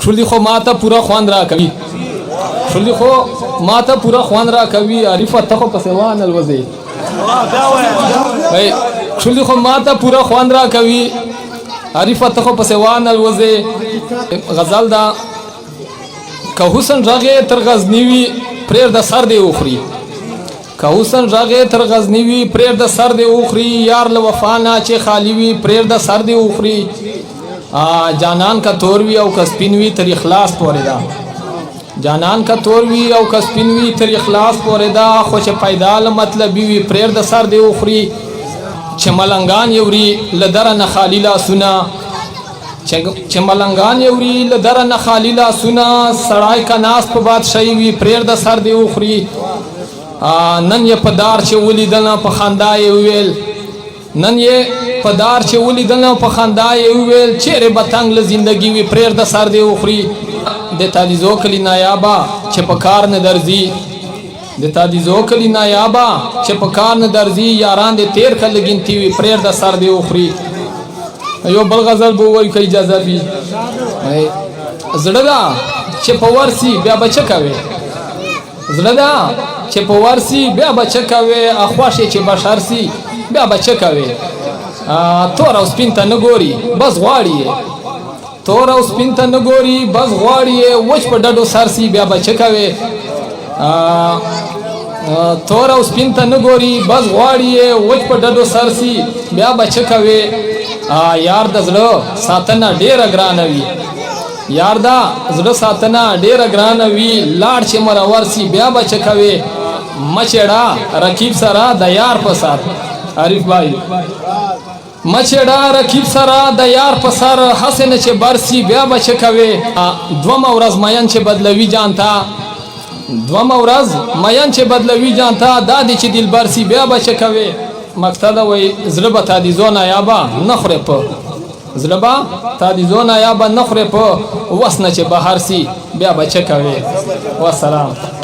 شلی خو ماته پورا خوان را کوي شلی خو ماته پورا خوان را کوي عارفه ته خو په سوان الوزي شلی خو ماته پورا خوان را کوي عارفه ته خو په سوان الوزي غزل دا که حسن راغه تر غزنیوي پریر د سر دی اوخري که حسن راغه تر غزنیوي پریر د سر دی اوخري یار له وفا نه چې خالی وي پریر د سر دی اوخري جانان کا توروی او کسپینوی تر اخلاص پورې دا جانان کا توروی او کسپینوی تر اخلاص پورې دا خوش پیدا مطلبی وی پریر د سر دی اوخري چې ملنګان یوري لدر نه خالیلا سنا چې ملنګان یوري لدر نه خالیلا سنا سړای کا ناس په بادشاہي وی پریر د سر دی اوخري نن یې پدار چې ولیدل په خندای ویل نن یې پدار چې ولیدل په خندای ویل چیرې بتنګ له زندگی وی پریر د سر دی اوخري د تالیزو کلی نایابا چې په کار نه درځي د تالیزو کلی نایابا چې په کار نه درځي یاران د تیر کله گنتی وی پریر د سر دی اوخري یو بل غزل بو وای کی اجازه بي زړه دا چې په ورسي بیا بچ کوي زړه دا چې په ورسي بیا بچ کوي اخواشه چې بشر سي بیا بچ کوي تور او سپین ته نه ګوري بس غواړي تور او سپین ته نه ګوري بس غواړي وچ په ډډو سرسي بیا بچ کوي تور او سپین ته نه ګوري بس غواړي وچ په ډډو سرسي بیا بچ کوي یار د زړه ساتنه ډیره ګرانه وي یار دا زړه ساتنه ډیره ګرانه وي لاړ چې مرور سي بیا بچ کوي مچړه رقیب سره د یار په سات عارف بھائی مچړه رقیب سره د یار په سر حسن چې برسي بیا بچ کوي دوم ورځ مین چې بدلوي جانتا دوم ورځ مین چې بدلوي جانتا دادی چې دل برسي بیا بچ کوي مقصد وای زړه تا دي زونه یابا نخره په زړه تا دي زونه یابا نخره په وسنه چې بهر سي بیا بچ کوي والسلام